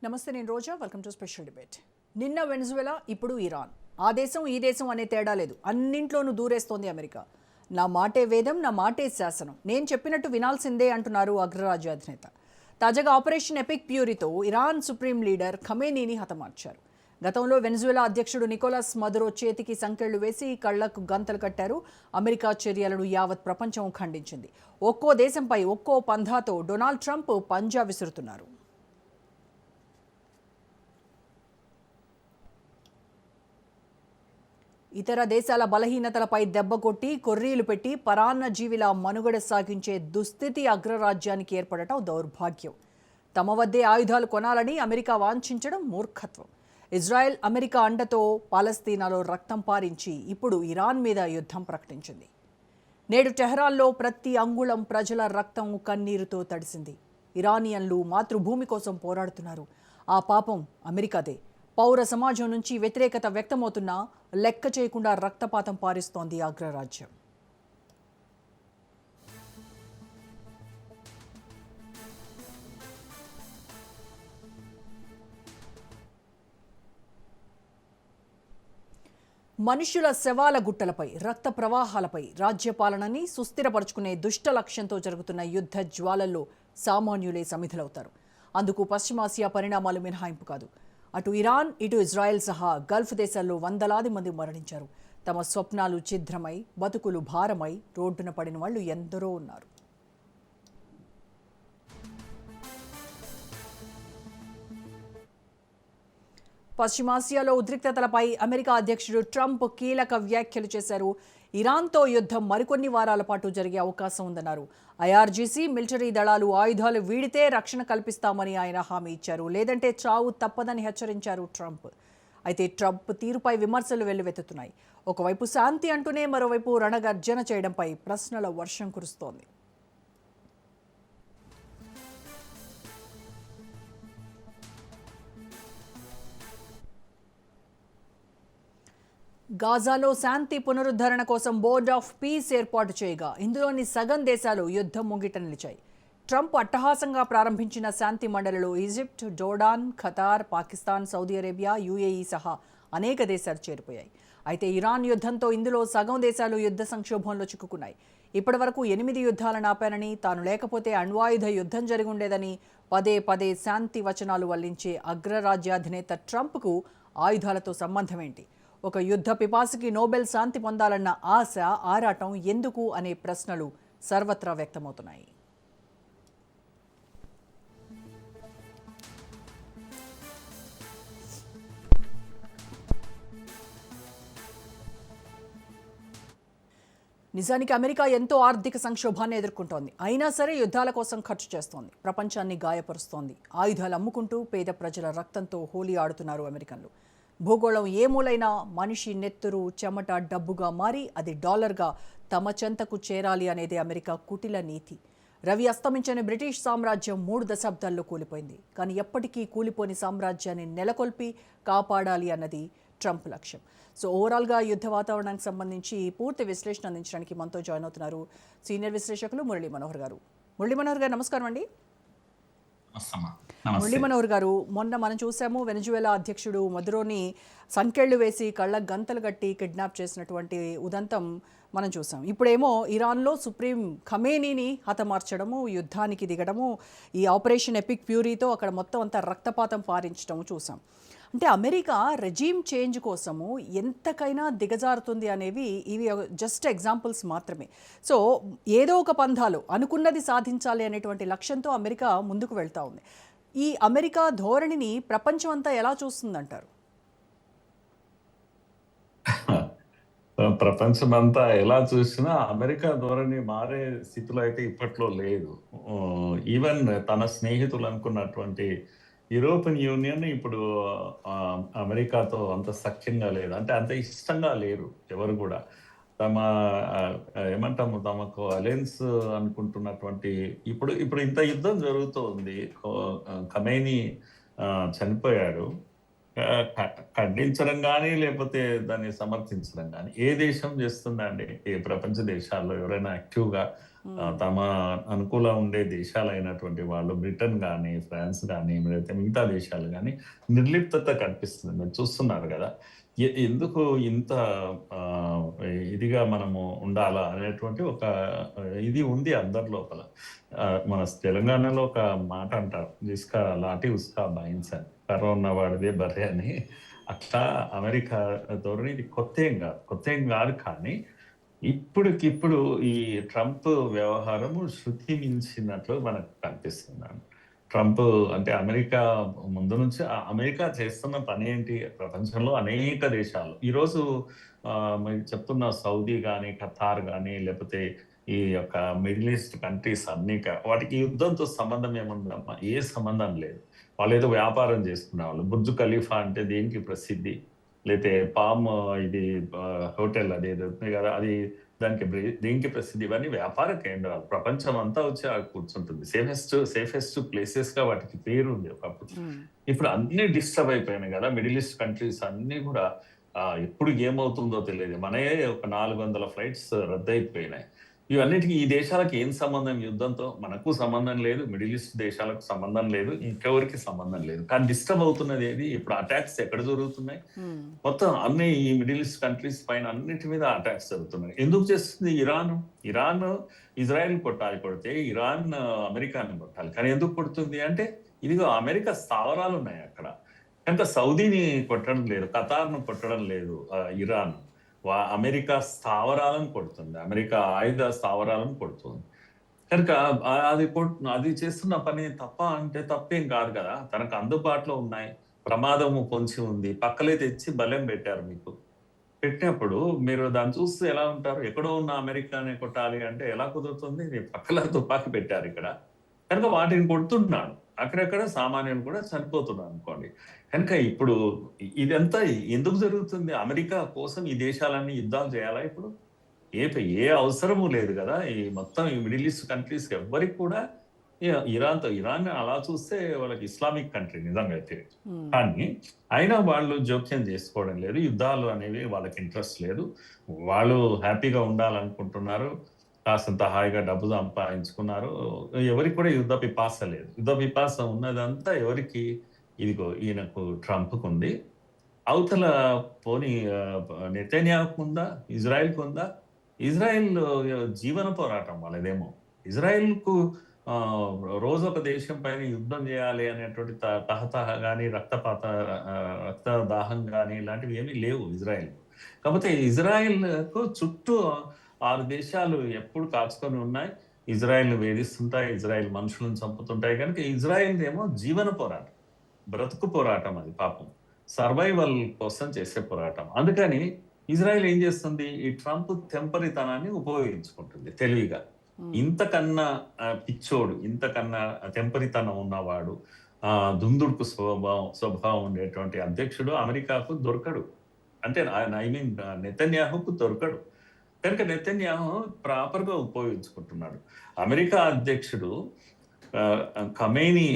నమస్తే, నేను Roja. Welcome to special debate. నిన్న వెనిజువెలా, ఇప్పుడు ఇరాన్. ఆ దేశం ఈ దేశం అనే తేడా లేదు, అన్నింట్లోనూ దూరేస్తోంది అమెరికా. నా మాటే వేదం, నా మాటే శాసనం, నేను చెప్పినట్టు వినాల్సిందే అంటున్నారు అగ్రరాజ్య అధినేత. తాజాగా ఆపరేషన్ ఎపిక్ ప్యూరీతో ఇరాన్ సుప్రీం లీడర్ ఖమేనీని హతమార్చారు. గతంలో వెనిజువెలా అధ్యక్షుడు నికోలస్ మదురో చేతికి సంకెళ్లు వేసి కళ్లకు గంతలు కట్టారు. అమెరికా చర్యలను యావత్ ప్రపంచం ఖండించింది. ఒక్కో దేశంపై ఒక్కో పంధాతో డొనాల్డ్ ట్రంప్ పంజా విసురుతున్నారు. ఇతర దేశాల బలహీనతలపై దెబ్బ కొట్టి కొర్రీలు పెట్టి పరాన్న జీవిలా మనుగడ సాగించే దుస్థితి అగ్రరాజ్యానికి ఏర్పడటం దౌర్భాగ్యం. తమ వద్దే ఆయుధాలు కొనాలని అమెరికా వాంఛించడం మూర్ఖత్వం. ఇజ్రాయెల్ అమెరికా అండతో పాలస్తీనాలో రక్తం పారించి ఇప్పుడు ఇరాన్ మీద యుద్ధం ప్రకటించింది. నేడు టెహరాన్లో ప్రతి అంగుళం ప్రజల రక్తం కన్నీరుతో తడిసింది. ఇరానియన్లు మాతృభూమి కోసం పోరాడుతున్నారు. ఆ పాపం అమెరికాదే. పౌర సమాజం నుంచి వ్యతిరేకత వ్యక్తమవుతున్నా లెక్క చేయకుండా రక్తపాతం పారిస్తోంది అగ్రరాజ్యం. మనుషుల శవాల గుట్టలపై, రక్త ప్రవాహాలపై రాజ్యపాలనని సుస్థిరపరుచుకునే దుష్ట లక్ష్యంతో జరుగుతున్న యుద్ధ జ్వాలల్లో సామాన్యులే సమిధులవుతారు. అందుకు పశ్చిమాసియా పరిణామాలు మినహాయింపు కాదు. అటు ఇరాన్, ఇటు ఇజ్రాయెల్ సహా గల్ఫ్ దేశాల్లో వందలాది మంది మరణించారు. తమ స్వప్నాలు ఛిద్రమై, బతుకులు భారమై రోడ్డున పడిన వాళ్ళు ఎందరో ఉన్నారు. పశ్చిమాసియాలో ఉద్రిక్తతలపై అమెరికా అధ్యక్షుడు ట్రంప్ కీలక వ్యాఖ్యలు చేశారు. ఇరాన్తో యుద్ధం మరికొన్ని వారాల పాటు జరిగే అవకాశం ఉందన్నారు. ఐఆర్జీసీ మిలిటరీ దళాలు ఆయుధాలు వీడితే రక్షణ కల్పిస్తామని ఆయన హామీ ఇచ్చారు. లేదంటే చావు తప్పదని హెచ్చరించారు ట్రంప్. అయితే ట్రంప్ తీరుపై విమర్శలు వెల్లువెత్తుతున్నాయి. ఒకవైపు శాంతి అంటూనే మరోవైపు రణగర్జన చేయడంపై ప్రశ్నల వర్షం కురుస్తోంది. గాజాలో శాంతి పునరుద్ధరణ కోసం బోర్డ్ ఆఫ్ పీస్ ఏర్పాటు చేయగా ఇందులోని సగం దేశాలు యుద్ధం ముంగిట నిలిచాయి. ట్రంప్ అట్టహాసంగా ప్రారంభించిన శాంతి మండలిలో Egypt, Jordan, Qatar, Pakistan, Saudi Arabia, UAE సహా అనేక దేశాలు చేరిపోయాయి. అయితే ఇరాన్ యుద్ధంతో ఇందులో సగం దేశాలు యుద్ధ సంక్షోభంలో చిక్కుకున్నాయి. ఇప్పటి వరకు 8 యుద్ధాలను ఆపానని, తాను లేకపోతే అణ్వాయుధ యుద్ధం జరిగి ఉండేదని పదే పదే శాంతి వచనాలు వల్లించే అగ్రరాజ్యాధినేత ట్రంప్కు ఆయుధాలతో సంబంధమేంటి? ఒక యుద్ధ పిపాసికి నోబెల్ శాంతి పొందాలన్న ఆశ, ఆరాటం ఎందుకు అనే ప్రశ్నలు సర్వత్రా వ్యక్తమవుతున్నాయి. నిజానికి అమెరికా ఎంతో ఆర్థిక సంక్షోభాన్ని ఎదుర్కొంటోంది. అయినా సరే యుద్ధాల కోసం ఖర్చు చేస్తోంది. ప్రపంచాన్ని గాయపరుస్తోంది. ఆయుధాలు అమ్ముకుంటూ పేద ప్రజల రక్తంతో హోలీ ఆడుతున్నారు అమెరికన్లు. భూగోళం ఏ మూలైనా మనిషి నెత్తురు, చెమట డబ్బుగా మారి అది డాలర్గా తమ చెంతకు చేరాలి అనేది అమెరికా కుటిల నీతి. రవి అస్తమించని బ్రిటిష్ సామ్రాజ్యం 3 దశాబ్దాల్లో కూలిపోయింది. కానీ ఎప్పటికీ కూలిపోని సామ్రాజ్యాన్ని నెలకొల్పి కాపాడాలి అన్నది ట్రంప్ లక్ష్యం. సో ఓవరాల్గా యుద్ధ వాతావరణానికి సంబంధించి పూర్తి విశ్లేషణ అందించడానికి మనతో జాయిన్ అవుతున్నారు సీనియర్ విశ్లేషకులు మురళీ మనోహర్ గారు. మురళీ మనోహర్ గారు, నమస్కారం అండి. మురళీ మనోహర్ గారు, మొన్న మనం చూసాము వెనిజువెలా అధ్యక్షుడు మదురోని సంకెళ్లు వేసి కళ్ళ గంతలు కట్టి కిడ్నాప్ చేసినటువంటి ఉదంతం మనం చూసాం. ఇప్పుడేమో ఇరాన్లో సుప్రీం ఖమేనీని హతమార్చడము, యుద్ధానికి దిగడము, ఈ ఆపరేషన్ ఎపిక్ ప్యూరీతో అక్కడ మొత్తం అంతా రక్తపాతం పారించడము చూసాం. అంటే అమెరికా రెజీమ్ చేంజ్ కోసము ఎంతకైనా దిగజారుతుంది అనేవి ఇవి జస్ట్ ఎగ్జాంపుల్స్ మాత్రమే. సో ఏదో ఒక పంధాలు అనుకున్నది సాధించాలి అనేటువంటి లక్ష్యంతో అమెరికా ముందుకు వెళ్తూ ఉంది. ఈ అమెరికా ధోరణిని ప్రపంచం అంతా ఎలా చూస్తుందంటారు? ప్రపంచం అంతా ఎలా చూసినా అమెరికా ధోరణి మారే స్థితిలో అయితే ఇప్పట్లో లేదు. ఈవెన్ తన స్నేహితులు అనుకున్నటువంటి యూరోపియన్ యూనియన్ ఇప్పుడు అమెరికాతో అంత సఖ్యంగా లేదు, అంటే అంత ఇష్టంగా లేరు ఎవరు కూడా. ఏమంటాము, తమకు అలయన్స్ అనుకుంటున్నటువంటి ఇప్పుడు ఇంత యుద్ధం జరుగుతోంది. ఖమేనీ చనిపోయాడు. ఖండించడం కానీ లేకపోతే దాన్ని సమర్థించడం కానీ ఏ దేశం చేస్తుందండి? ఏ ప్రపంచ దేశాల్లో ఎవరైనా యాక్టివ్గా తమ అనుకూల ఉండే దేశాలైనటువంటి వాళ్ళు బ్రిటన్ కానీ, ఫ్రాన్స్ కానీ, మిగతా దేశాలు కానీ నిర్లిప్తత కనిపిస్తుంది. మీరు చూస్తున్నారు కదా! ఎందుకు ఇంత ఆహ్, ఇదిగా మనము ఉండాలా అనేటువంటి ఒక ఇది ఉంది అందరి లోపల. మన తెలంగాణలో ఒక మాట అంటారు. జిస్కా లాఠీ ఉస్కా బైన్స్ అని. కర్ర ఉన్నవాడిదే బర్రె అని. అట్లా అమెరికా ధోరణి ఇది కొత్తేం కాదు కానీ ఇప్పటికిప్పుడు ఈ ట్రంప్ వ్యవహారము శృతి మించినట్లు మనకు కనిపిస్తుంది. ట్రంప్ అంటే అమెరికా ముందు నుంచి అమెరికా చేస్తున్న పని ఏంటి? ప్రపంచంలో అనేక దేశాలు ఈరోజు మీరు చెప్తున్న సౌదీ గాని, ఖతార్ గాని, లేకపోతే ఈ యొక్క మిడిల్ ఈస్ట్ కంట్రీస్ అన్నీ వాటికి యుద్ధంతో సంబంధం ఏముందమ్మా? ఏ సంబంధం లేదు. వాళ్ళేదో వ్యాపారం చేసుకునేవాళ్ళు. బుర్జ్ ఖలీఫా అంటే దేనికి ప్రసిద్ధి? లేతే పామ్ ఇది హోటల్ అదేదో ఉంది కదా! అది దానికి దేనికి ప్రసిద్ధి? ఇవన్నీ వ్యాపార కేంద్రాలు. ప్రపంచం అంతా వచ్చి ఆడ కూర్చుంటుంది. సేఫెస్ట్ ప్లేసెస్‌గా వాటికి పేరుంది ఒకప్పుడు. ఇప్పుడు అన్నీ డిస్టర్బ్ అయిపోయినాయి కదా! మిడిల్ ఈస్ట్ కంట్రీస్ అన్నీ కూడా ఎప్పుడు ఏమవుతుందో తెలియదు. మనయే ఒక 400 ఫ్లైట్స్ రద్దయిపోయినాయి. ఇవన్నిటికి ఈ దేశాలకు ఏం సంబంధం యుద్ధంతో? మనకు సంబంధం లేదు. మిడిల్ ఈస్ట్ దేశాలకు సంబంధం లేదు. ఇంకెవరికి సంబంధం లేదు. కానీ డిస్టర్బ్ అవుతున్నది ఏది? ఇప్పుడు అటాక్స్ ఎక్కడ జరుగుతున్నాయి? మొత్తం అన్ని ఈ మిడిల్ ఈస్ట్ కంట్రీస్ పైన అన్నిటి మీద అటాక్స్ జరుగుతున్నాయి. ఎందుకు చేస్తుంది ఇరాన్? ఇరాన్ ఇజ్రాయెల్ కొడితే ఇరాన్ అమెరికాని కొట్టాలి. కానీ ఎందుకు కొడుతుంది అంటే ఇదిగో అమెరికా స్థావరాలు ఉన్నాయి అక్కడ. కనుక సౌదీని కొట్టడం లేదు, ఖతార్‌ను కొట్టడం లేదు ఇరాన్. అమెరికా స్థావరాలను కొడుతుంది. అమెరికా ఆయుధ స్థావరాలను కొడుతుంది. కనుక అది చేస్తున్న పని తప్ప అంటే తప్పేం కాదు కదా! తనకు అందుబాటులో ఉన్నాయి. ప్రమాదము పొంచి ఉంది. పక్కలే తెచ్చి బలెం పెట్టారు మీకు. పెట్టినప్పుడు మీరు దాన్ని చూస్తే ఎలా ఉంటారు? ఎక్కడో ఉన్న అమెరికాని కొట్టాలి అంటే ఎలా కుదురుతుంది? పక్కల తుపాకీ పెట్టారు ఇక్కడ. కనుక వాటిని కొడుతున్నాడు. అక్కడక్కడ సామాన్యులు కూడా చనిపోతున్నారు అనుకోండి. కనుక ఇప్పుడు ఇదంతా ఎందుకు జరుగుతుంది? అమెరికా కోసం ఈ దేశాలన్నీ యుద్ధాలు చేయాలా ఇప్పుడు? ఏ అవసరము లేదు కదా! ఈ మొత్తం ఈ మిడిల్ ఈస్ట్ కంట్రీస్ ఎవ్వరికి కూడా ఇరాన్ అలా చూస్తే వాళ్ళకి ఇస్లామిక్ కంట్రీ నిజంగా అయితే. కానీ అయినా వాళ్ళు జోక్యం చేసుకోవడం లేదు. యుద్ధాలు అనేవి వాళ్ళకి ఇంట్రెస్ట్ లేదు. వాళ్ళు హ్యాపీగా ఉండాలనుకుంటున్నారు. కాసంత హాయిగా డబ్బు సంపాదించుకున్నారు. ఎవరికి కూడా యుద్ధ పిపాస లేదు. యుద్ధ పిపాస ఉన్నదంతా ఎవరికి? ఇదిగో ఈయనకు ట్రంప్‌కు ఉంది. అవతల పోనీ నెతన్యాహుకు ఉందా? ఇజ్రాయెల్‌కు ఉందా? ఇజ్రాయెల్ జీవన పోరాటం వాళ్ళదేమో. ఇజ్రాయెల్‌కు రోజొక దేశం పైన యుద్ధం చేయాలి అనేటువంటి తహతహ గాని, రక్త దాహం గాని ఇలాంటివి ఏమీ లేవు ఇజ్రాయెల్‌కు. కాకపోతే ఇజ్రాయెల్‌కు చుట్టూ 6 దేశాలు ఎప్పుడు కాచుకొని ఉన్నాయి. ఇజ్రాయెల్‌ని వేధిస్తుంటాయి. ఇజ్రాయెల్ మనుషులను చంపుతుంటాయి. కనుక ఇజ్రాయెల్‌దేమో జీవన పోరాటం. బ్రతుకు పోరాటం అది పాపం. సర్వైవల్ కోసం చేసే పోరాటం. అందుకని ఇజ్రాయెల్ ఏం చేస్తుంది? ఈ ట్రంప్ తెంపరితనాన్ని ఉపయోగించుకుంటుంది తెలివిగా. ఇంతకన్నా పిచ్చోడు, ఇంతకన్నా తెంపరితనం ఉన్నవాడు, దుందుడుకు స్వభావం ఉండేటువంటి అధ్యక్షుడు అమెరికాకు దొరకడు. అంటే ఐ మీన్ నెతన్యాహుకు దొరకడు. కనుక నెతన్యాహు ప్రాపర్‌గా ఉపయోగించుకుంటున్నాడు. అమెరికా అధ్యక్షుడు ఖమేనీ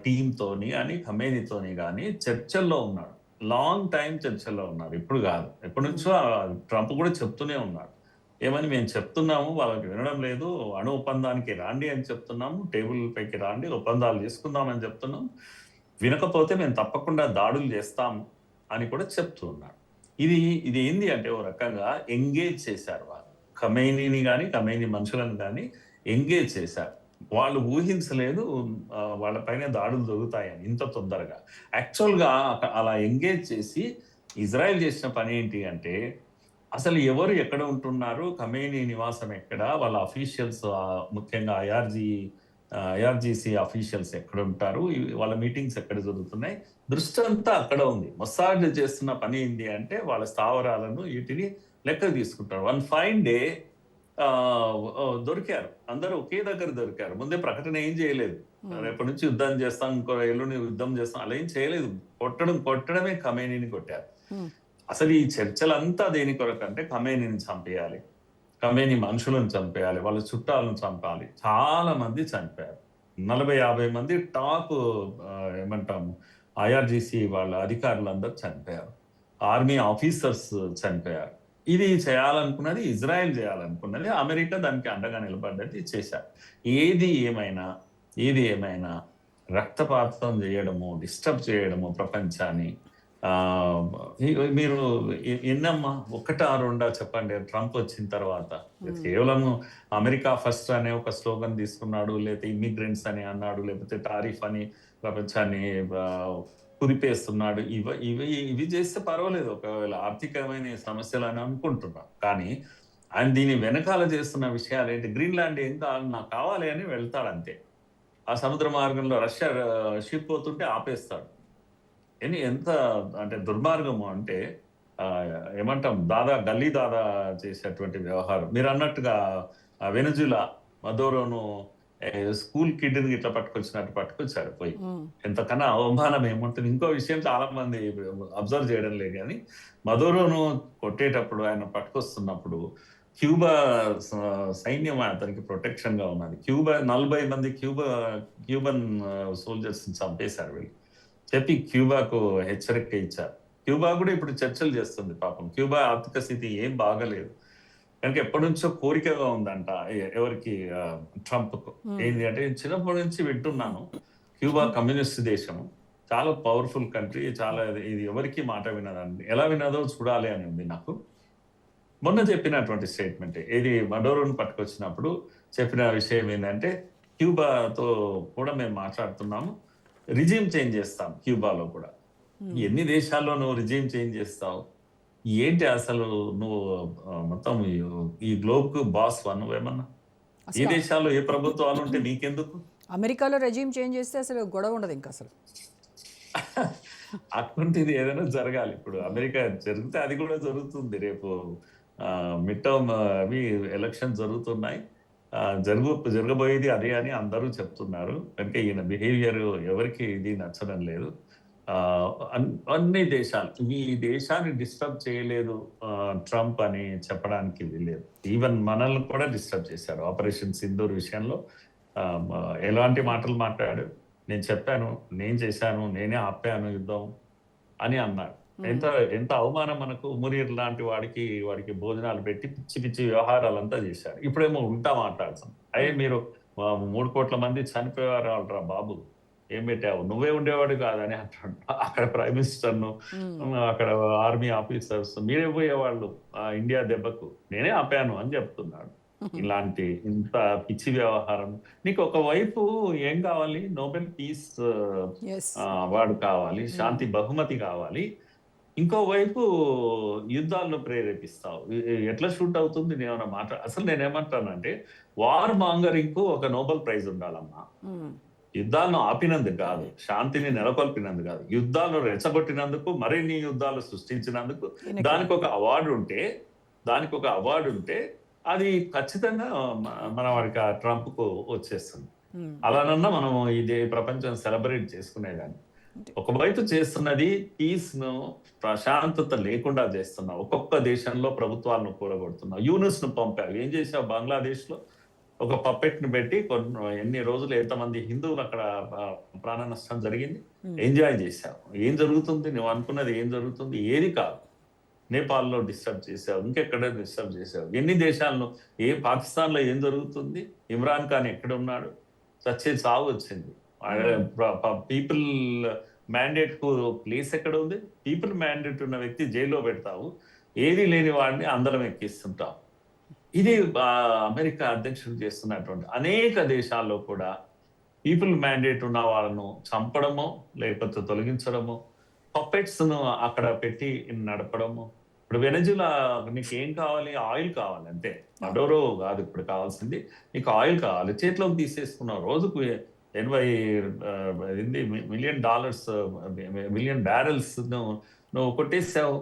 టీమ్‌తోని గాని, ఖమేనీతోని గాని చర్చల్లో ఉన్నాడు. లాంగ్ టైమ్ చర్చల్లో ఉన్నారు. ఇప్పుడు కాదు. ఎప్పటినుంచో ట్రంప్ కూడా చెప్తూనే ఉన్నాడు. ఏమని? మేము చెప్తున్నాము, వాళ్ళకి వినడం లేదు. అణు ఒప్పందానికి రాండి అని చెప్తున్నాము. టేబుల్ పైకి రాండి, ఒప్పందాలు చేసుకుందాం అని చెప్తున్నాం. వినకపోతే మేము తప్పకుండా దాడులు చేస్తాము అని కూడా చెప్తూ ఉన్నాడు. ఇది ఏంది అంటే ఓ రకంగా ఎంగేజ్ చేశారు వాళ్ళు. ఖమేనీని గాని, ఖమేనీ మనుషులను గాని ఎంగేజ్ చేశారు. వాళ్ళు ఊహించలేదు వాళ్ళ పైన దాడులు జరుగుతాయని ఇంత తొందరగా. యాక్చువల్‌గా అలా ఎంగేజ్ చేసి ఇజ్రాయెల్ చేసిన పని ఏంటి అంటే అసలు ఎవరు ఎక్కడ ఉంటున్నారు? ఖమేనీ నివాసం ఎక్కడ? వాళ్ళ అఫీషియల్స్ ముఖ్యంగా ఐఆర్‌జీసీ అఫీషియల్స్ ఎక్కడుంటారు? వాళ్ళ మీటింగ్స్ ఎక్కడ జరుగుతున్నాయి? దృష్టంతా అక్కడ ఉంది. మొస్సాద్ చేస్తున్న పని ఏంటి అంటే వాళ్ళ స్థావరాలను వీటిని లెక్కకు తీసుకుంటారు. వన్ ఫైన్ డే దొరికారు. అందరూ ఒకే దగ్గర దొరికారు. ముందే ప్రకటన ఏం చేయలేదు. రేపటి నుంచి యుద్ధం చేస్తాం, ఇంకో ఎల్లుండి యుద్ధం చేస్తాం అలా ఏం చేయలేదు. కొట్టడమే ఖమేనీని కొట్టారు. అసలు ఈ చర్చలంతా దేని కొరకు అంటే ఖమేనీని చంపేయాలి, ఖమేనీ మనుషులను చంపేయాలి, వాళ్ళ చుట్టాలను చంపాలి. చాలా మంది చనిపోయారు. 40-50 మంది టాప్ ఏమంటాము ఐఆర్‌జీసీ వాళ్ళ అధికారులందరూ చనిపోయారు. ఆర్మీ ఆఫీసర్స్ చనిపోయారు. ఇది చేయాలనుకున్నది ఇజ్రాయెల్ చేయాలనుకున్నది, అమెరికా దానికి అండగా నిలబడ్డది చేశారు. ఏది ఏమైనా ఏది ఏమైనా రక్తపాతం చేయడము, డిస్టర్బ్ చేయడము ప్రపంచాన్ని, మీరు ఎన్నమ్మా ఒకటా రెండా చెప్పండి ట్రంప్ వచ్చిన తర్వాత? కేవలం అమెరికా ఫస్ట్ అనే ఒక స్లోగన్ తీసుకున్నాడు, లేకపోతే ఇమ్మిగ్రెంట్స్ అని అన్నాడు, లేకపోతే టారిఫ్ అని ప్రపంచాన్ని ఆ, కుదిపేస్తున్నాడు. ఇవి చేస్తే పర్వాలేదు, ఒకవేళ ఆర్థికమైన సమస్యలు అని అనుకుంటున్నాం. కానీ ఆయన దీని వెనకాల చేస్తున్న విషయాలు ఏంటి? గ్రీన్లాండ్ ఏం కావాలి, నాకు కావాలి అని వెళ్తాడు అంతే. ఆ సముద్ర మార్గంలో రష్యా షిప్ పోతుంటే ఆపేస్తాడు. ఎంత అంటే దుర్మార్గము అంటే, ఆ, ఏమంటాం, గల్లీ దాదా చేసేటువంటి వ్యవహారం. మీరు అన్నట్టుగా వెనజులా మదోరోను స్కూల్ కిడ్ని ఇట్లా పట్టుకొచ్చాడు పోయి. ఎంతకన్నా అవమానం ఏముంటుంది? ఇంకో విషయం చాలా మంది అబ్జర్వ్ చేయడం లేదు కానీ, మదోరోను కొట్టేటప్పుడు, ఆయన పట్టుకొస్తున్నప్పుడు క్యూబా సైన్యం అతనికి ప్రొటెక్షన్ గా ఉన్నది. 40 మంది క్యూబన్ సోల్జర్స్ చంపేశారు వీళ్ళు చెప్పి క్యూబాకు హెచ్చరిక ఇచ్చారు. క్యూబా కూడా ఇప్పుడు చర్చలు చేస్తుంది. పాపం క్యూబా ఆర్థిక స్థితి ఏం బాగలేదు కనుక ఎప్పటి నుంచో కోరికగా ఉందంట ఎవరికి, ట్రంప్ కు. ఏంటి అంటే, చిన్నప్పటి నుంచి వింటున్నాను, క్యూబా కమ్యూనిస్ట్ దేశము, చాలా పవర్ఫుల్ కంట్రీ, చాలా ఇది ఎవరికి మాట వినదండి, ఎలా వినదో చూడాలి అని ఉంది నాకు. మొన్న చెప్పినటువంటి స్టేట్మెంట్ ఏది, మడోరోను పట్టుకొచ్చినప్పుడు చెప్పిన విషయం ఏంటంటే, క్యూబాతో కూడా మేము మాట్లాడుతున్నాము, రిజీమ్ చేంజ్ చేస్తాం క్యూబాలో కూడా. ఎన్ని దేశాల్లో నువ్వు రిజీమ్ చేంజ్ చేస్తావు? ఏంటి అసలు నువ్వు మొత్తం ఈ గ్లోబ్ కు బాస్ వన్ నువ్వేమన్నా? ఏ దేశాల్లో ఏ ప్రభుత్వాలు ఉంటే నీకెందుకు? అమెరికాలో రెజ్యూమ్ చేంజ్ చేస్తే అసలు గొడవ ఉండదు ఇంకా అసలు. అటువంటిది ఏదైనా జరగాలి. ఇప్పుడు అమెరికా జరిగితే అది కూడా జరుగుతుంది. రేపు మిడ్ టర్మ్ అవి ఎలక్షన్ జరుగుతున్నాయి, జరగబోయేది అదే అని అందరూ చెప్తున్నారు. కనుక ఈయన బిహేవియర్ ఎవరికి ఇది నచ్చడం లేదు. అన్ని దేశాలు ఈ దేశాన్ని డిస్టర్బ్ చేయలేదు ట్రంప్ అని చెప్పడానికి వీల్లేదు. ఈవెన్ మనల్ని కూడా డిస్టర్బ్ చేశారు. ఆపరేషన్ సింధూర్ విషయంలో ఎలాంటి మాటలు మాట్లాడాడు? నేను చెప్పాను, నేను చేశాను, నేనే ఆపాను యుద్ధం అని అన్నాడు. ఎంత అవమానం మనకు. మునీర్ లాంటి వాడికి భోజనాలు పెట్టి పిచ్చి పిచ్చి వ్యవహారాలంతా చేశారు. ఇప్పుడేమో ఉంటా మాట్లాడుతాం. మీరు 3 కోట్ల మంది చనిపోయేవారు రా బాబు, ఏం పెట్టావు, నువ్వే ఉండేవాడు కాదని అంటాడు. అక్కడ ప్రైమ్ మినిస్టర్ ను, అక్కడ ఆర్మీ ఆఫీసర్స్, మీరే పోయేవాళ్ళు ఇండియా దెబ్బకు, నేనే ఆపాను అని చెప్తున్నాడు. ఇలాంటి ఇంత పిచ్చి వ్యవహారం. నీకు ఒకవైపు ఏం కావాలి? నోబెల్ పీస్ అవార్డు కావాలి, శాంతి బహుమతి కావాలి. ఇంకోవైపు యుద్ధాలను ప్రేరేపిస్తావు. ఎట్లా షూట్ అవుతుంది? నేనేమన్నా అసలు నేనేమంటానంటే, వార్ మాంగరింగ్ కు ఒక నోబెల్ ప్రైజ్ ఉండాలమ్మా. యుద్ధాలను ఆపినందుకు కాదు, శాంతిని నెలకొల్పినందుకు కాదు, యుద్ధాలను రెచ్చగొట్టినందుకు, మరిన్ని యుద్ధాలు సృష్టించినందుకు దానికి ఒక అవార్డు ఉంటే అది ఖచ్చితంగా మన వాడికి ఆ ట్రంప్ కు వచ్చేస్తుంది. అలానన్నా మనం ఇది ప్రపంచం సెలబ్రేట్ చేసుకునేదాన్ని. ఒకవైపు చేస్తున్నది పీస్ ను, ప్రశాంతత లేకుండా చేస్తున్నావు. ఒక్కొక్క దేశంలో ప్రభుత్వాలను కూడగొడుతున్నావు. యూనిస్ ను పంపావు. ఏం చేసావు? బంగ్లాదేశ్ లో ఒక పప్పెట్ ను పెట్టి ఎన్ని రోజులు ఎంతమంది హిందువులు అక్కడ ప్రాణ నష్టం జరిగింది, ఎంజాయ్ చేశావు. ఏం జరుగుతుంది? నువ్వు అనుకున్నది ఏం జరుగుతుంది? ఏది కాదు. నేపాల్లో డిస్టర్బ్ చేశావు, ఇంకెక్కడ డిస్టర్బ్ చేశావు. ఎన్ని దేశాలను, పాకిస్తాన్ లో ఏం జరుగుతుంది? ఇమ్రాన్ ఖాన్ ఎక్కడ ఉన్నాడు? చచ్చే చావు వచ్చింది. పీపుల్ మ్యాండేట్ కు ప్లేస్ ఎక్కడ ఉంది? పీపుల్ మ్యాండేట్ ఉన్న వ్యక్తి జైల్లో పెడతావు, ఏది లేని వాడిని అందరం ఎక్కిస్తుంటావు. ఇది అమెరికా అధ్యక్షుడు చేస్తున్నటువంటి అనేక దేశాల్లో కూడా పీపుల్ మ్యాండేట్ ఉన్న వాళ్ళను చంపడము, లేకపోతే తొలగించడము, పప్పెట్స్ ను అక్కడ పెట్టి నడపడము. ఇప్పుడు వెనజులా, నీకు ఏం కావాలి? ఆయిల్ కావాలి అంతే. మడోరో కాదు ఇప్పుడు కావాల్సింది, నీకు ఆయిల్ కావాలి. చేతిలోకి తీసేసుకున్నావు. రోజుకు 80 మిలియన్ బ్యారెల్స్ నువ్వు కొట్టేసావు,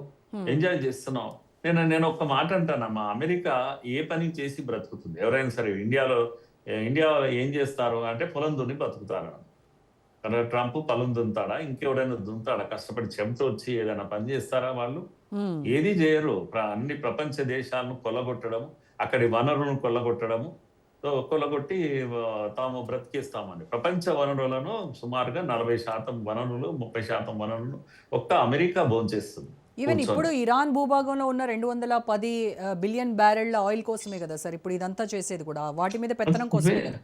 ఎంజాయ్ చేస్తున్నావు. నేను ఒక్క మాట అంటానమ్మా, అమెరికా ఏ పని చేసి బ్రతుకుతుంది? ఎవరైనా సరే ఇండియాలో ఏం చేస్తారు అంటే పొలం దున్ని బతుకుతారు. ట్రంప్ పొలం దున్నుతాడా? ఇంకెవడైనా దున్నుతాడా? కష్టపడి చెమట వచ్చి ఏదైనా పని చేస్తారా వాళ్ళు? ఏది చేయరు. అన్ని ప్రపంచ దేశాలను కొల్లగొట్టడం, అక్కడి వనరులను కొల్లగొట్టడము, కొల్లగొట్టి తాము బ్రతికేస్తామని. ప్రపంచ వనరులను సుమారుగా 40% వనరులు, 30% వనరులు ఒక్క అమెరికా భోంచేస్తుంది. ఈవెన్ ఇప్పుడు ఇరాన్ భూభాగంలో ఉన్న 210 బిలియన్ బ్యారెళ్ల ఆయిల్ కోసమే కదా సార్ ఇప్పుడు ఇదంతా చేసేది కూడా వాటి మీద పెత్తనం కోసమే కదా.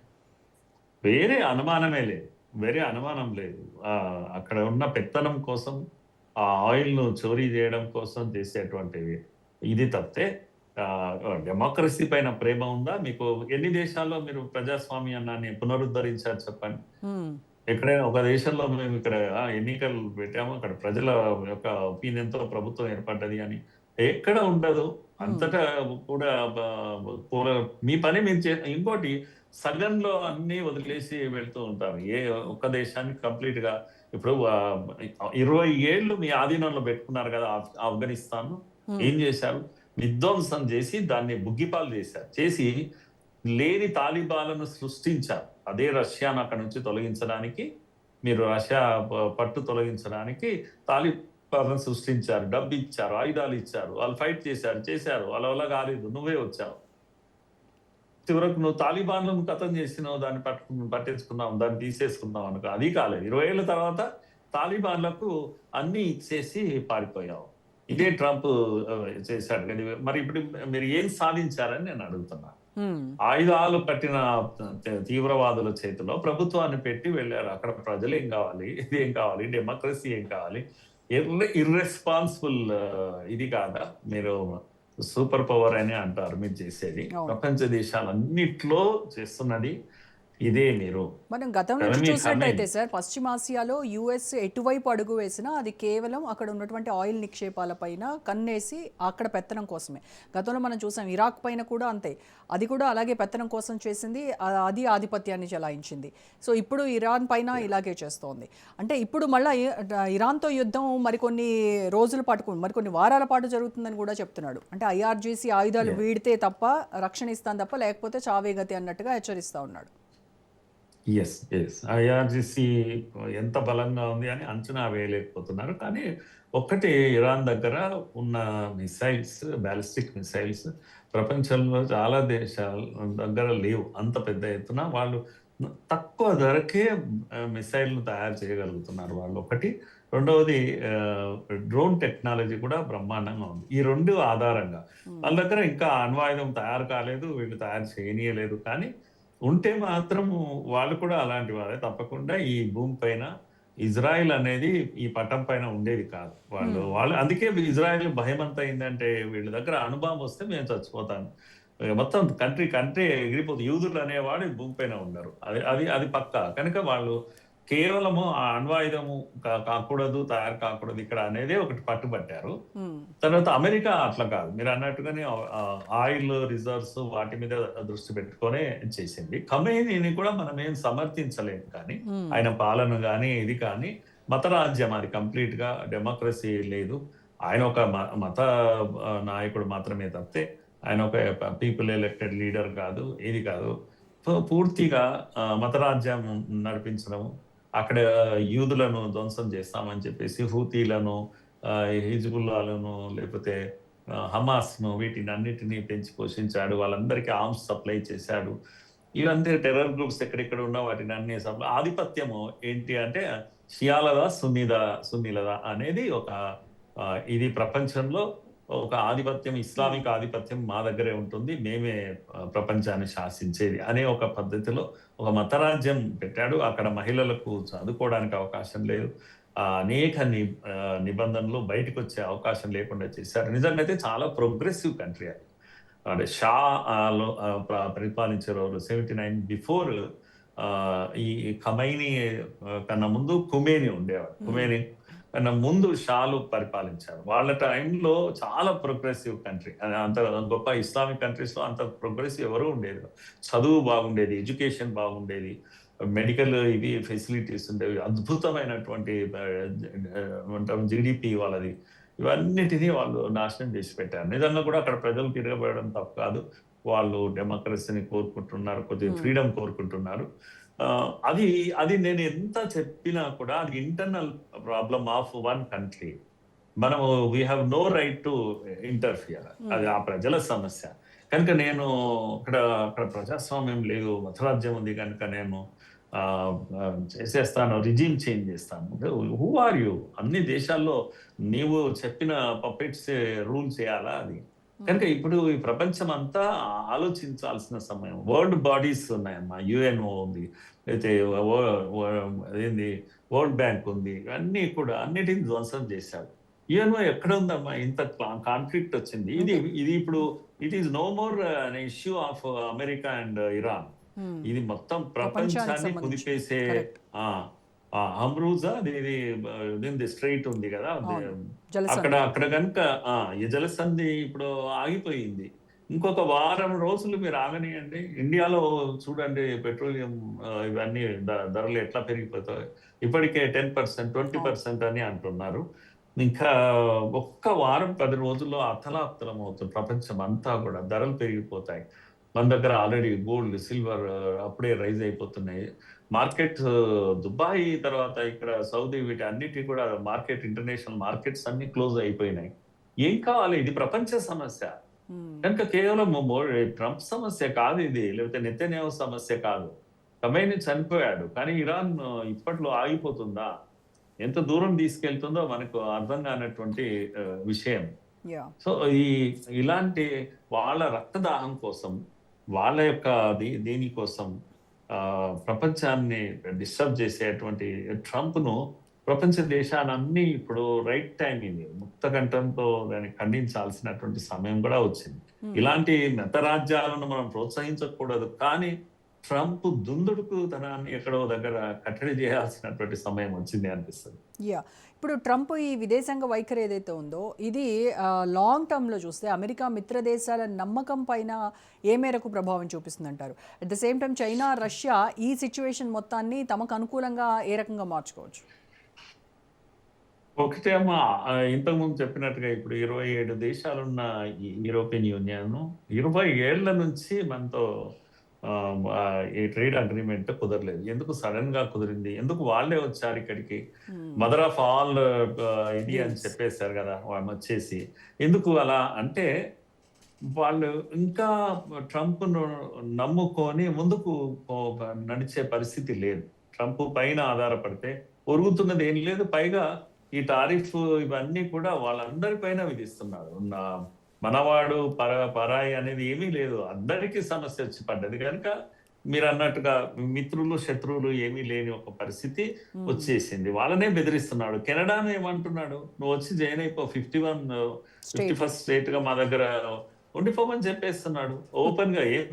వేరే అనుమానమే లేదు, వేరే అనుమానం లేదు. అక్కడ ఉన్న పెత్తనం కోసం, ఆ ఆయిల్ను చోరీ చేయడం కోసం చేసేటువంటివి ఇది తప్పితే డెమోక్రసీ పైన ప్రేమ ఉందా మీకు? ఎన్ని దేశాల్లో మీరు ప్రజాస్వామ్యాన్ని పునరుద్ధరించారు చెప్పండి? ఎక్కడైనా ఒక దేశంలో మేము ఇక్కడ ఎన్నికలు పెట్టాము, అక్కడ ప్రజల యొక్క ఒపీనియన్తో ప్రభుత్వం ఏర్పడ్డది అని ఎక్కడ ఉండదు. అంతటా కూడా మీ పని మీరు ఇంకోటి సగంలో అన్ని వదిలేసి వెళ్తూ ఉంటారు. ఒక్క దేశాన్ని కంప్లీట్ గా ఇప్పుడు 20 ఏళ్ళు మీ ఆధీనంలో పెట్టుకున్నారు కదా ఆఫ్ఘనిస్తాన్. ఏం చేశారు? విధ్వంసం చేసి దాన్ని బుగ్గిపాలు చేశారు. చేసి లేని తాలిబాన్లను సృష్టించారు. అదే రష్యాను అక్కడ నుంచి తొలగించడానికి, మీరు రష్యా పట్టు తొలగించడానికి తాలిబాన్లను సృష్టించారు. డబ్బు ఇచ్చారు, ఆయుధాలు ఇచ్చారు, వాళ్ళు ఫైట్ చేశారు. వాళ్ళ వల్ల కాలేదు, నువ్వే వచ్చావు. చివరకు నువ్వు తాలిబాన్లను కథం చేసినావు, దాన్ని పట్టించుకున్నావు, దాన్ని తీసేసుకున్నావు అనుకో, అది కాలేదు. 20 ఏళ్ళ తర్వాత తాలిబాన్లకు అన్ని ఇచ్చేసి పారిపోయావు. ఇదే ట్రంప్ చేశాడు కదా. మరి ఇప్పుడు మీరు ఏం సాధించారని నేను అడుగుతున్నా. ఆయుధాలు పట్టిన తీవ్రవాదుల చేతిలో ప్రభుత్వాన్ని పెట్టి వెళ్ళారు. అక్కడ ప్రజలు ఏం కావాలి, ఇది ఏం కావాలి, డెమోక్రసీ ఏం కావాలి? ఇర్రెస్పాన్సిబుల్ ఇది కాదా? మీరు సూపర్ పవర్ అని అంటారు మీరు చేసేది. ప్రపంచ దేశాలన్నిట్లో చేస్తున్నది ఇదే. మీరు మనం గతం నుంచి చూసినట్టయితే సార్, పశ్చిమాసియాలో యుఎస్ ఎటువైపు అడుగు వేసినా అది కేవలం అక్కడ ఉన్నటువంటి ఆయిల్ నిక్షేపాల పైన కన్నేసి అక్కడ పెత్తనం కోసమే. గతంలో మనం చూసాం ఇరాక్ పైన కూడా అంతే, అది కూడా అలాగే పెత్తనం కోసం చేసింది, అది ఆధిపత్యాన్ని చెలాయించింది. సో ఇప్పుడు ఇరాన్ పైన ఇలాగే చేస్తోంది. అంటే ఇప్పుడు మళ్ళీ ఇరాన్తో యుద్ధం మరికొన్ని రోజుల పాటు, మరికొన్ని వారాల పాటు జరుగుతుందని కూడా చెప్తున్నాడు. అంటే ఐఆర్జీసీ ఆయుధాలు వీడితే తప్ప రక్షణ ఇస్తాను తప్ప, లేకపోతే చావేగతి అన్నట్టుగా హెచ్చరిస్తా ఉన్నాడు. ఐఆర్జిసి ఎంత బలంగా ఉంది అని అంచనా వేయలేకపోతున్నారు. కానీ ఒక్కటి, ఇరాన్ దగ్గర ఉన్న మిసైల్స్, బ్యాలిస్టిక్ మిసైల్స్ ప్రపంచంలో చాలా దేశాల దగ్గర లేవు అంత పెద్ద ఎత్తున. వాళ్ళు తక్కువ ధరకే మిసైల్ను తయారు చేయగలుగుతున్నారు వాళ్ళు. ఒకటి. రెండవది, డ్రోన్ టెక్నాలజీ కూడా బ్రహ్మాండంగా ఉంది. ఈ రెండు ఆధారంగా వాళ్ళ దగ్గర ఇంకా అణ్వాయుధం తయారు కాలేదు, వీళ్ళు తయారు చేయనీయలేదు. కానీ ఉంటే మాత్రం వాళ్ళు కూడా అలాంటి వారే. తప్పకుండా ఈ భూమి పైన ఇజ్రాయిల్ అనేది ఈ పట్టం పైన ఉండేది కాదు. వాళ్ళు అందుకే ఇజ్రాయిల్ భయం అంతా అయిందంటే, వీళ్ళ దగ్గర అణుబాంబు వస్తే మేము చచ్చిపోతాను, మొత్తం కంట్రీ ఎగిరిపోతుంది. యూదులు అనేవాడు భూమి పైన ఉన్నారు. అది పక్కా. కనుక వాళ్ళు కేవలము ఆ అణ్వాయుధము కాకూడదు, తయారు కాకూడదు ఇక్కడ అనేదే ఒకటి పట్టుబట్టారు. తర్వాత అమెరికా అట్లా కాదు, మీరు అన్నట్టుగానే ఆయిల్ రిజర్వ్స్ వాటి మీద దృష్టి పెట్టుకునే చేసింది. ఖమేనీని కూడా మనం ఏం సమర్థించలేము, కానీ ఆయన పాలన కానీ ఇది కానీ మతరాజ్యం, అది కంప్లీట్ గా డెమోక్రసీ లేదు. ఆయన ఒక మత నాయకుడు మాత్రమే తప్పితే ఆయన ఒక పీపుల్ ఎలక్టెడ్ లీడర్ కాదు, ఇది కాదు. పూర్తిగా మతరాజ్యం నడిపించడం, అక్కడ యూదులను ధ్వంసం చేస్తామని చెప్పేసి హూతీలను, హిజ్బుల్లాలను, లేకపోతే హమాస్ను, వీటిని అన్నిటినీ పెంచి పోషించాడు. వాళ్ళందరికీ ఆర్మ్స్ సప్లై చేశాడు. ఇవంతా టెర్రర్ గ్రూప్స్ ఎక్కడెక్కడ ఉన్నా వాటిని అన్ని సప్లై. ఆధిపత్యము ఏంటి అంటే షియాలదా సున్నీలదా అనేది ఒక ఇది ప్రపంచంలో ఒక ఆధిపత్యం, ఇస్లామిక్ ఆధిపత్యం మా దగ్గరే ఉంటుంది, మేమే ప్రపంచాన్ని శాసించేది అనే ఒక పద్ధతిలో ఒక మతరాజ్యం పెట్టాడు. అక్కడ మహిళలకు చదువుకోవడానికి అవకాశం లేదు, అనేక నిబంధనలు బయటకు వచ్చే అవకాశం లేకుండా చేశారు. నిజంగా అయితే చాలా ప్రోగ్రెసివ్ కంట్రీ అది. అంటే షా పరిపాలించే రోజు 79 బిఫోర్ ఈ ఖమైనీ కన్నా ముందు ఖుమేని ఉండేవాడు. ఖుమేని కన్నా ముందు షాలు పరిపాలించారు. వాళ్ళ టైంలో చాలా ప్రోగ్రెసివ్ కంట్రీ. అంత గొప్ప ఇస్లామిక్ కంట్రీస్ లో అంత ప్రోగ్రెసివ్ ఎవరు ఉండేది. చదువు బాగుండేది, ఎడ్యుకేషన్ బాగుండేది, మెడికల్ ఇవి ఫెసిలిటీస్ ఉండేవి, అద్భుతమైనటువంటి జీడిపి వాళ్ళది. ఇవన్నిటినీ వాళ్ళు నాశనం చేసి పెట్టారు. నిజంగా కూడా అక్కడ ప్రజలు తిరగబడడం తప్పు కాదు. వాళ్ళు డెమోక్రసీని కోరుకుంటున్నారు, కొద్దిగా ఫ్రీడమ్ కోరుకుంటున్నారు. అది నేను ఎంత చెప్పినా కూడా అది internal problem of one country. మనము we have no right to interfere. అది ఆ ప్రజల సమస్య. కనుక నేను అక్కడ ప్రజాస్వామ్యం లేదు, మతరాజ్యం ఉంది కనుక నేను ఆ, చేసేస్తాను, రిజీమ్ చేంజ్ చేస్తాను. Who are you? అన్ని దేశాల్లో నీవు చెప్పిన పపెట్స్ రూల్ చేయాలా అది? కనుక ఇప్పుడు ఈ ప్రపంచం అంతా ఆలోచించాల్సిన సమయం. వరల్డ్ బాడీస్ ఉన్నాయమ్మా, యుఎన్ఓ ఉంది, అయితే అదేంది వరల్డ్ బ్యాంక్ ఉంది, అన్నీ కూడా అన్నిటిని ధ్వంసం చేశాడు. యుఎన్ఓ ఎక్కడ ఉందమ్మా? ఇంత కాన్ఫ్లిక్ట్ వచ్చింది. ఇది అంతే. ఇది ఇప్పుడు it is no more an issue of America and Iran. ఇది మొత్తం ప్రపంచానికి ప్రపంచాన్ని సంబంధించి కుదిపేసే కరెక్ట్. హమ్రూజా ఇది స్ట్రైట్ ఉంది కదా, అవును, అక్కడ జలసంధి. అక్కడ కనుక ఈ జలసంధి ఇప్పుడు ఆగిపోయింది. ఇంకొక వారం రోజులు మీరు ఆగనియండి, ఇండియాలో చూడండి పెట్రోలియం ఇవన్నీ ధరలు ఎట్లా పెరిగిపోతాయి. ఇప్పటికే 10%, 20% అని అంటున్నారు. ఇంకా ఒక్క వారం 10 రోజుల్లో అతలాకుతలం అవుతుంది ప్రపంచం అంతా కూడా, ధరలు పెరిగిపోతాయి. మన దగ్గర ఆల్రెడీ గోల్డ్, సిల్వర్ అప్పుడే రైజ్ అయిపోతున్నాయి. మార్కెట్ దుబాయ్ తర్వాత ఇక్కడ సౌదీ వీటి అన్నిటి కూడా మార్కెట్, ఇంటర్నేషనల్ మార్కెట్స్ అన్ని క్లోజ్ అయిపోయినాయి. ఏం కావాలి? ఇది ప్రపంచ సమస్య. కనుక కేవలం ట్రంప్ సమస్య కాదు ఇది, లేకపోతే నెతన్యాహు సమస్య కాదు. ఖమేని చనిపోయాడు, కానీ ఇరాన్ ఇప్పట్లో ఆగిపోతుందా? ఎంత దూరం తీసుకెళ్తుందో మనకు అర్థం కానటువంటి విషయం. యా. సో ఇలాంటి వాళ్ళ రక్తదాహం కోసం, వాళ్ళ యొక్క దీనికోసం ప్రపంచాన్ని డిస్టర్బ్ చేసేటువంటి ట్రంప్ను ప్రపంచ దేశాలన్నీ ఇప్పుడు రైట్ టైం, ఇది ముక్త కంఠంతో దాన్ని ఖండించాల్సినటువంటి సమయం కూడా వచ్చింది. ఇలాంటి మత రాజ్యాలను మనం ప్రోత్సహించకూడదు, కానీ ట్రంప్ దుందుడుకు తనాన్ని ఎక్కడో దగ్గర కట్టడి చేయాల్సినటువంటి సమయం వచ్చింది అనిపిస్తుంది. యా. ఇప్పుడు ట్రంప్ ఈ విదేశాంగ వైఖరి ఏదైతే ఉందో ఇది లాంగ్ టర్మ్లో చూస్తే అమెరికా మిత్ర దేశాల నమ్మకం పైన ఏ మేరకు ప్రభావం చూపిస్తుందంటారు? At the same time China, Russia ఈ సిచ్యువేషన్ మొత్తాన్ని తమకు అనుకూలంగా ఏ రకంగా మార్చుకోవచ్చు? ఒకటే అమ్మా, ఇంతకుముందు చెప్పినట్టుగా ఇప్పుడు 27 దేశాలున్న ఈ యూరోపియన్ యూనియన్ 20 ఏళ్ల నుంచి మనతో ఈ ట్రేడ్ అగ్రిమెంట్ కుదరలేదు. ఎందుకు సడన్ గా కుదిరింది? ఎందుకు వాళ్ళే వచ్చారు ఇక్కడికి? మదర్ ఆఫ్ ఆల్ ఇది అని చెప్పేశారు కదా వాళ్ళు వచ్చేసి. ఎందుకు అలా అంటే వాళ్ళు ఇంకా ట్రంప్ నమ్ముకొని ముందుకు నడిచే పరిస్థితి లేదు. ట్రంప్ పైన ఆధారపడితే ఒరుగుతున్నది ఏం లేదు. పైగా ఈ టారిఫ్ ఇవన్నీ కూడా వాళ్ళందరిపైన విధిస్తున్నారు. మనవాడు పరాయి అనేది ఏమీ లేదు, అందరికీ సమస్య వచ్చి పడ్డది. కనుక మీరు అన్నట్టుగా మిత్రులు శత్రువులు ఏమీ లేని ఒక పరిస్థితి వచ్చేసింది. వాళ్ళనే బెదిరిస్తున్నాడు. కెనడాను ఏమంటున్నాడు? నువ్వు వచ్చి జాయిన్ అయిపో, 51st స్టేట్ గా మా దగ్గర ఉండిపోమని చెప్పేస్తున్నాడు ఓపెన్ గా. ఏం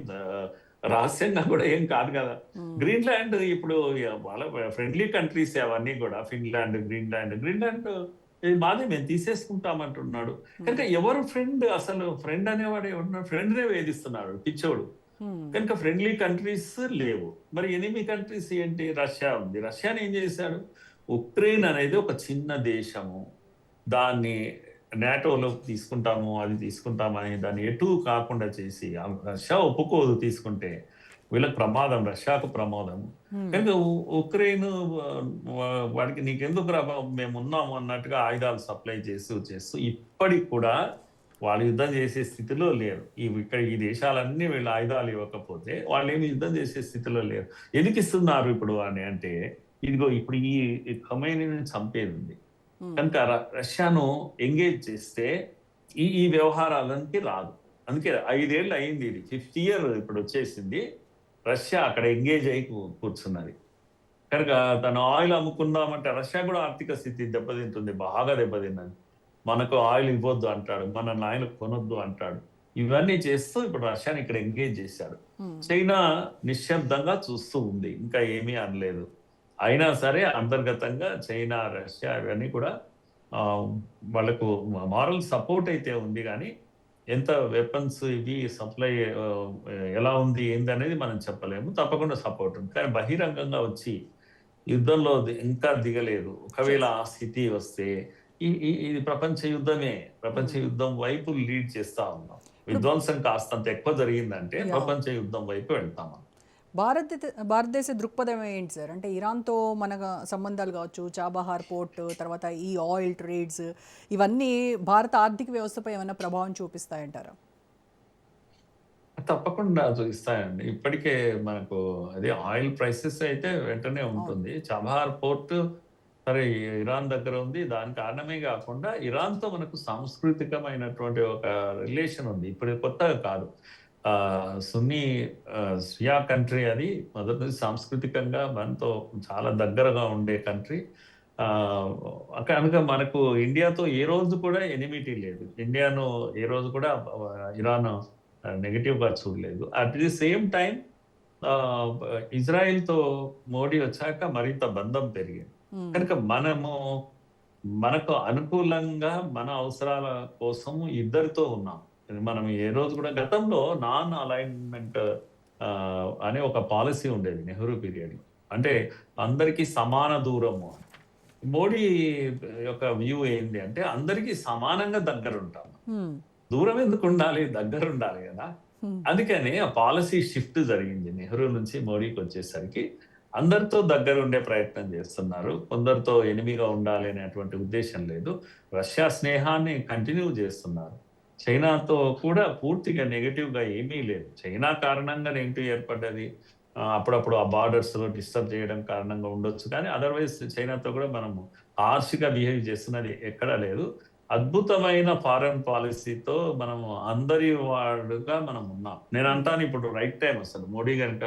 రహస్యంగా కూడా ఏం కాదు కదా. గ్రీన్లాండ్ ఇప్పుడు వాళ్ళ ఫ్రెండ్లీ కంట్రీస్ అవన్నీ కూడా, ఫిన్లాండ్, గ్రీన్లాండ్ ఇది మాదే, మేము తీసేసుకుంటామంటున్నాడు. కనుక ఎవరు ఫ్రెండ్? అసలు ఫ్రెండ్ అనేవాడు ఎవరున్నాడు? ఫ్రెండ్నే వేధిస్తున్నాడు పిచ్చోడు. కనుక ఫ్రెండ్లీ కంట్రీస్ లేవు. మరి ఎనిమి కంట్రీస్ ఏంటి? రష్యా ఉంది. రష్యాని ఏం చేశాడు? ఉక్రెయిన్ అనేది ఒక చిన్న దేశము, దాన్ని నాటోలోకి తీసుకుంటాము, అది తీసుకుంటామని దాన్ని ఎటు కాకుండా చేసి, రష్యా ఒప్పుకోదు తీసుకుంటే, వీళ్ళకి ప్రమాదం, రష్యాకు ప్రమాదం. కనుక ఉక్రెయిన్ వాడికి నీకెందుకు రా, మేము ఉన్నాము అన్నట్టుగా ఆయుధాలు సప్లై చేస్తూ ఇప్పటికి కూడా వాళ్ళు యుద్ధం చేసే స్థితిలో లేరు. ఇక్కడ ఈ దేశాలన్నీ వీళ్ళు ఆయుధాలు ఇవ్వకపోతే వాళ్ళు ఏమి యుద్ధం చేసే స్థితిలో లేరు. ఎందుకు ఇస్తున్నారు ఇప్పుడు అని అంటే, ఇదిగో ఇప్పుడు ఈ ఖమేనీని చంపేది ఉంది కనుక రష్యాను ఎంగేజ్ చేస్తే ఈ వ్యవహారాలకి రాదు. అందుకే 5 ఏళ్ళు అయింది, ఇది 5th ఇయర్ ఇప్పుడు వచ్చేసింది. రష్యా అక్కడ ఎంగేజ్ అయి కూర్చున్నది. కనుక తను ఆయిల్ అమ్ముకుందామంటే రష్యా కూడా ఆర్థిక స్థితి దెబ్బతింటుంది, బాగా దెబ్బతిన్నది. మనకు ఆయిల్ ఇవ్వద్దు అంటాడు, మన ఆయిల్ కొనొద్దు అంటాడు. ఇవన్నీ చేస్తూ ఇప్పుడు రష్యాని ఇక్కడ ఎంగేజ్ చేశాడు. చైనా నిశ్శబ్దంగా చూస్తూ ఉంది, ఇంకా ఏమీ అనలేదు. అయినా సరే అంతర్గతంగా చైనా, రష్యా ఇవన్నీ కూడా వాళ్ళకు మారల్ సపోర్ట్ అయితే ఉంది, కానీ ఎంత వెపన్స్ ఇవి సప్లై ఎలా ఉంది ఏంది అనేది మనం చెప్పలేము. తప్పకుండా సపోర్ట్ ఉంది, కానీ బహిరంగంగా వచ్చి యుద్ధంలో ఇంకా దిగలేదు. ఒకవేళ ఆ స్థితి వస్తే ఇది ప్రపంచ యుద్ధమే, ప్రపంచ యుద్ధం వైపు లీడ్ చేస్తా ఉన్నాం. విధ్వంసం కాస్తంత ఎక్కువ జరిగిందంటే ప్రపంచ యుద్ధం వైపు వెళ్తామా. భారతదేశ దృక్పథం ఏంటి సార్? అంటే ఇరాన్తో మన సంబంధాలు కావచ్చు, చాబహార్ పోర్ట్, తర్వాత ఈ ఆయిల్ ట్రేడ్స్, ఇవన్నీ భారత ఆర్థిక వ్యవస్థపై ఏమైనా ప్రభావం చూపిస్తాయంటారా? తప్పకుండా చూపిస్తాయండి. ఇప్పటికే మనకు అదే ఆయిల్ ప్రైసెస్ అయితే వెంటనే అవును. ఉంటుంది. చబహార్ పోర్ట్ సరే ఇరాన్ దగ్గర ఉంది. దాని కారణమే గాకుండా ఇరాన్‌తో మనకు సాంస్కృతికమైనటువంటి ఒక రిలేషన్ ఉంది. ఇప్పుడు ఇది కొత్తగా కాదు. సున్నీ షియా కంట్రీ అది. మొదటి నుంచి సాంస్కృతికంగా మనతో చాలా దగ్గరగా ఉండే కంట్రీ. కనుక మనకు ఇండియాతో ఏ రోజు కూడా ఎనిమిటీ లేదు. ఇండియాను ఏ రోజు కూడా ఇరాన్ నెగెటివ్‌గా చూడలేదు. అట్ ది సేమ్ టైమ్ ఆహ్, ఇజ్రాయెల్‌తో మోడీ వచ్చాక మరింత బంధం పెరిగింది. హ్మ్. కనుక మనకు అనుకూలంగా మన అవసరాల కోసం ఇద్దరితో ఉన్నాం. మనం ఏ రోజు కూడా గతంలో నాన్ అలైన్‌మెంట్ అనే ఒక పాలిసీ ఉండేది నెహ్రూ పీరియడ్‌లో. అంటే అందరికీ సమాన దూరము అని. మోడీ యొక్క వ్యూ ఏంటి అంటే అందరికీ సమానంగా దగ్గరుంటాం. హ్మ్. దూరం ఎందుకుండాలి? దగ్గరుండాలి గదా! హ్మ్. అందుకని ఆ పాలిసీ షిఫ్ట్ జరిగింది. నెహ్రూ నుంచి మోడీకొచ్చేసరికి అందరితో దగ్గరుండే ప్రయత్నం జేస్తున్నారు. కొందరితో ఎనిమిగా ఉండాలి అనేటువంటి ఉద్దేశ్యం లేదు. రష్యా స్నేహాన్ని కంటిన్యూ జేస్తున్నారు. చైనాతో కూడా పూర్తిగా నెగెటివ్‌గా ఏమీ లేదు. చైనా కారణంగా నెగెటివ్ ఏర్పడ్డది. అప్పుడప్పుడు ఆ బార్డర్స్‌లో డిస్టర్బ్ చేయడం కారణంగా ఉండొచ్చు. కానీ అదర్‌వైజ్ చైనాతో కూడా మనము హార్ష్‌గా బిహేవ్ చేస్తున్నది ఎక్కడా లేదు. అద్భుతమైన ఫారెన్ పాలిసీతో మనము అందరి వాడుగా మనం ఉన్నాం. నేనంటాను ఇప్పుడు రైట్ టైమ్ అసలు. మోడీ గనుక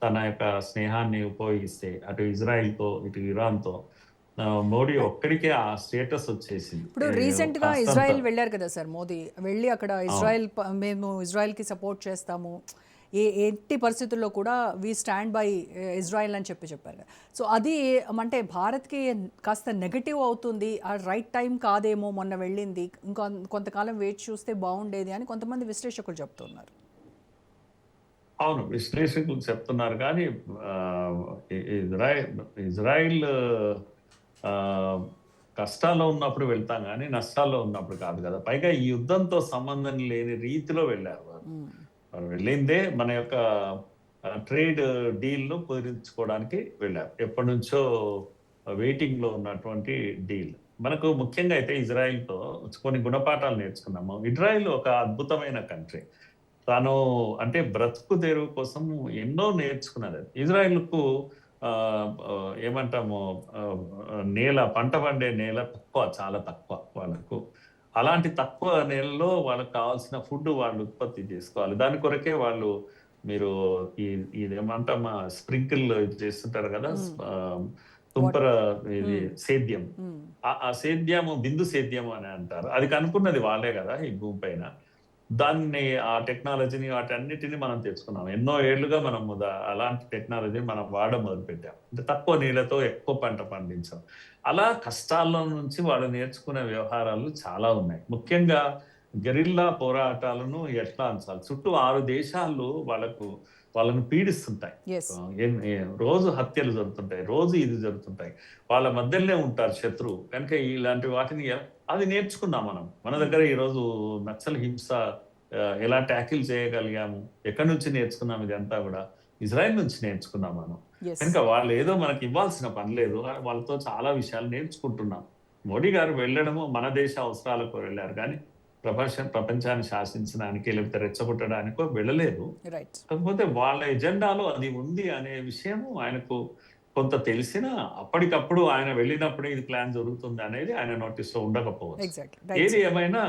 తన యొక్క స్నేహాన్ని ఉపయోగిస్తే అటు ఇజ్రాయెల్‌తో, ఇటు ఇరాన్‌తో మోడీ ఒక్కడికే ఆ స్టేటస్ వచ్చేసింది. ఇప్పుడు రీసెంట్‌గా కాస్తంత ఇజ్రాయెల్ వెళ్లారు కదా సార్ మోదీ. వెళ్ళి అక్కడ అవును. మేము ఇజ్రాయెల్‌కి సపోర్ట్ చేస్తాము. ఎట్టి పరిస్థితుల్లో కూడా వి స్టాండ్ బై ఇజ్రాయెల్ అని చెప్పారు కదా. సో అది అంటే భారత్‌కి కాస్త నెగెటివ్ అవుతుంది. ఆ రైట్ టైం కాదేమో మొన్న వెళ్ళింది. కొంతకాలం వేచి చూస్తే బాగుండేది అని కొంతమంది విశ్లేషకులు చెప్తున్నారు. అవును. విశ్లేషకులు చెప్తున్నారు కానీ ఆహ్, ఇ ఇజ్రాయెల్ ఇజ్రాయిల్ ఆహ్, కష్టాల్లో ఉన్నప్పుడు వెళ్తాం గానీ, నష్టాల్లో ఉన్నప్పుడు కాదు గదా! పైగా ఈ యుద్ధంతో సంబంధం లేని రీతిలో వెళ్లారు వాళ్ళు. హ్మ్. వాళ్ళు వెళ్ళిందే మన యొక్క ట్రేడ్ డీల్‌ను కుదిరించుకోవడానికి వెళ్లారు. ఎప్పటినుంచో వెయిటింగ్‌లో ఉన్నటువంటి డీల్. మనకు ముఖ్యంగా అయితే ఇజ్రాయెల్‌తో కొన్ని గుణపాఠాలు నేర్చుకున్నాము. ఇజ్రాయెల్ ఒక అద్భుతమైన కంట్రీ. తాను అంటే బ్రతుకు తెరువు కోసం ఎన్నో నేర్చుకున్నదది. ఇజ్రాయెల్‌కు ఏమంటాము పంట పండే నేల తక్కువ. చాలా తక్కువ వాళ్ళకు. అలాంటి తక్కువ నేలలో వాళ్ళకి కావాల్సిన ఫుడ్ వాళ్ళు ఉత్పత్తి చేసుకోవాలి. దాని కొరకే వాళ్ళు మీరు ఈ ఇదేమంటామా స్ప్రింకిల్ చేస్తుంటారు గదా! హ్మ్. వాట్ తుంపర ఇది హ్మ్. సేద్యం. హ్మ్. ఆ సేద్యము బిందు సేద్యం అని అంటారు. అది కనుక్కున్నది వాళ్ళే గదా! ఈ భూమి పైన. దాన్ని ఆ టెక్నాలజీని వాటన్నిటిని మనం తెచ్చుకున్నాం. ఎన్నో ఏళ్లుగా మనము అలాంటి టెక్నాలజీని మనం వాడడం మొదలుపెట్టాం. అంటే తక్కువ నీళ్ళతో ఎక్కువ పంట పండించాం. అలా కష్టాల్లో నుంచి వాళ్ళు నేర్చుకునే వ్యవహారాలు చాలా ఉన్నాయి. ముఖ్యంగా గెరిల్లా పోరాటాలను ఎట్లా అంచాలి. చుట్టూ 6 దేశాలు వాళ్ళను పీడిస్తుంటాయి. యెస్. రోజు హత్యలు జరుగుతుంటాయి. రోజు ఇది జరుగుతుంటాయి. వాళ్ళ మధ్యలోనే ఉంటారు శత్రువు. కనుక ఇలాంటి వాటిని అది నేర్చుకున్నాం మనం. మన హ్మ్. దగ్గర ఈరోజు నక్సల్ హింస ఎలా టాకిల్ చేయగలిగాము? ఎక్కడి నుంచి నేర్చుకున్నాం ఇదంతా గూడా? ఇజ్రాయెల్ నుంచి నేర్చుకున్నాం మనం. యెస్. కనుక వాళ్ళేదో మనకి ఇవ్వాల్సిన పని లేదు. వాళ్ళతో చాలా విషయాలు నేర్చుకుంటున్నాం. మోడీ గారు వెళ్ళడము మన దేశ అవసరాలకు వెళ్లారు గానీ, ప్రపంచాన్ని శాసించడానికో, లేకపోతే రెచ్చగొట్టడానికో వెళ్ళలేదు. రైట్. కాకపోతే వాళ్ళ ఎజెండాలో అది ఉంది అనే విషయము ఆయనకు కొంత తెలిసినా, అప్పటికప్పుడు ఆయన వెళ్ళినప్పుడే ఇది ప్లాన్ జరుగుతుంది అనేది ఆయన నోటీస్‌లో ఉండకపోవచ్చు. ఎగ్జాక్ట్‌లీ. రైట్ ఏది సార్. ఏమైనా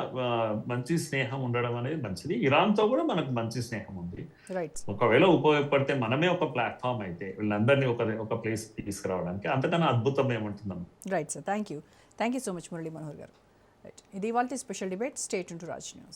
మంచి స్నేహం ఉండడం అనేది మంచిది. ఇరాన్‌తో కూడా మనకు మంచి స్నేహం ఉంది. రైట్. ఒకవేళ ఉపయోగపడితే మనమే ఒక ప్లాట్‌ఫార్మ్ అయితే వీళ్ళందరినీ ఒక ప్లేస్‌కి తీసుకురావడానికి అంతకన్నా అద్భుతం ఏముంటుందమ్మా. Right sir. Thank you so much Murali Manohar garu. Right. ఇది ఇవాల్టి special debate. Stay tune to Raj news.